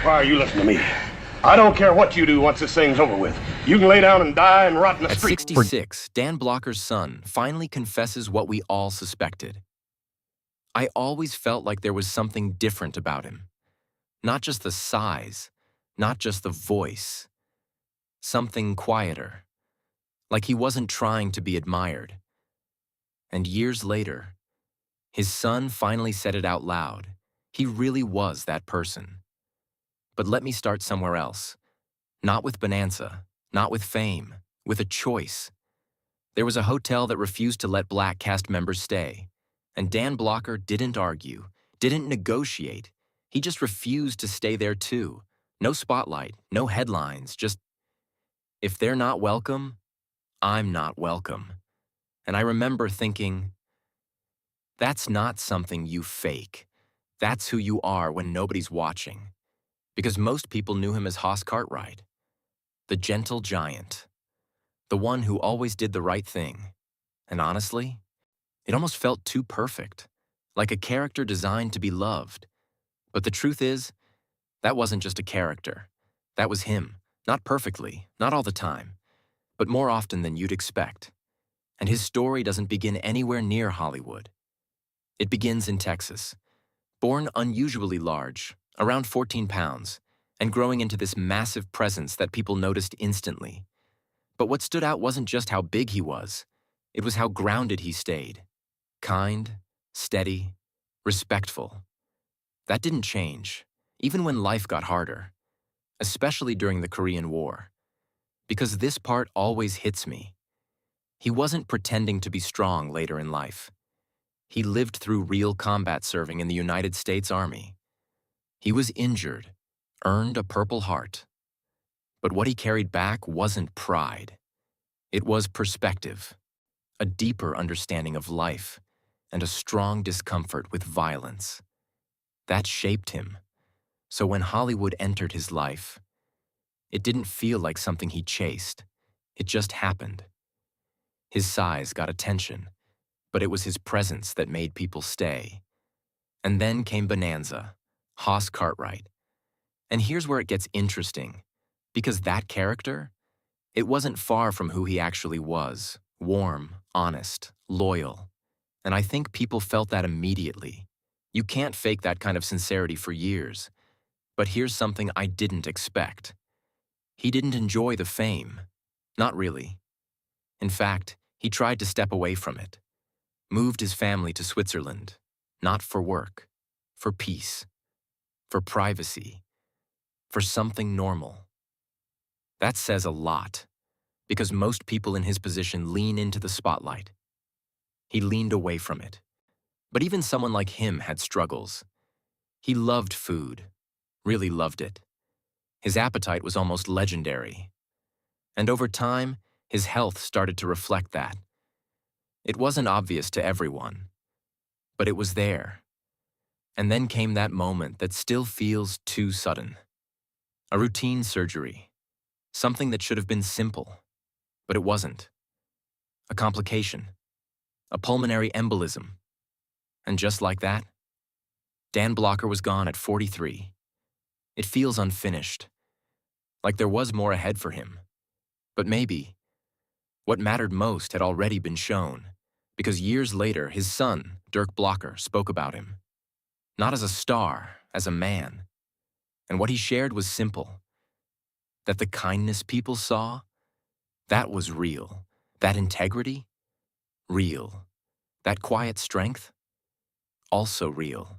Why are you listening to me? I don't care what you do once this thing's over with. You can lay down and die and rot in the At street. 66, Dan Blocker's son finally confesses what we all suspected. I always felt like there was something different about him. Not just the size, not just the voice. Something quieter. Like he wasn't trying to be admired. And years later, his son finally said it out loud. He really was that person. But let me start somewhere else. Not with Bonanza, not with fame, with a choice. There was a hotel that refused to let Black cast members stay. And Dan Blocker didn't argue, didn't negotiate. He just refused to stay there too. No spotlight, no headlines, just, if they're not welcome, I'm not welcome. And I remember thinking, that's not something you fake. That's who you are when nobody's watching. Because most people knew him as Hoss Cartwright, the gentle giant, the one who always did the right thing. And honestly, it almost felt too perfect, like a character designed to be loved. But the truth is, that wasn't just a character. That was him, not perfectly, not all the time, but more often than you'd expect. And his story doesn't begin anywhere near Hollywood. It begins in Texas. Born unusually large, around 14 pounds, and growing into this massive presence that people noticed instantly. But what stood out wasn't just how big he was, it was how grounded he stayed. Kind, steady, respectful. That didn't change, even when life got harder, especially during the Korean War. Because this part always hits me. He wasn't pretending to be strong later in life. He lived through real combat serving in the United States Army. He was injured, earned a Purple Heart. But what he carried back wasn't pride. It was perspective, a deeper understanding of life, and a strong discomfort with violence. That shaped him. So when Hollywood entered his life, it didn't feel like something he chased. It just happened. His size got attention, but it was his presence that made people stay. And then came Bonanza, Hoss Cartwright. And here's where it gets interesting, because that character, it wasn't far from who he actually was. Warm, honest, loyal. And I think people felt that immediately. You can't fake that kind of sincerity for years. But here's something I didn't expect. He didn't enjoy the fame. Not really. In fact, he tried to step away from it. Moved his family to Switzerland, not for work, for peace, for privacy, for something normal. That says a lot, because most people in his position lean into the spotlight. He leaned away from it. But even someone like him had struggles. He loved food, really loved it. His appetite was almost legendary. And over time, his health started to reflect that. It wasn't obvious to everyone, but it was there. And then came that moment that still feels too sudden. A routine surgery, something that should have been simple, but it wasn't. A complication, a pulmonary embolism. And just like that, Dan Blocker was gone at 43. It feels unfinished, like there was more ahead for him. But maybe what mattered most had already been shown, because years later his son, Dirk Blocker, spoke about him. Not as a star, as a man. And what he shared was simple. That the kindness people saw, that was real. That integrity, real. That quiet strength, also real.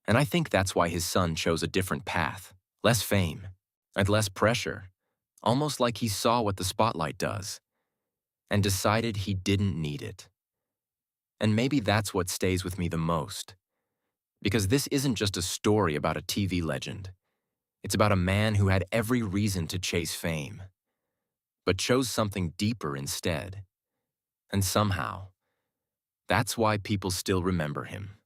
And I think that's why his son chose a different path. Less fame, and less pressure. Almost like he saw what the spotlight does, and decided he didn't need it. And maybe that's what stays with me the most. Because this isn't just a story about a TV legend. It's about a man who had every reason to chase fame, but chose something deeper instead. And somehow, that's why people still remember him.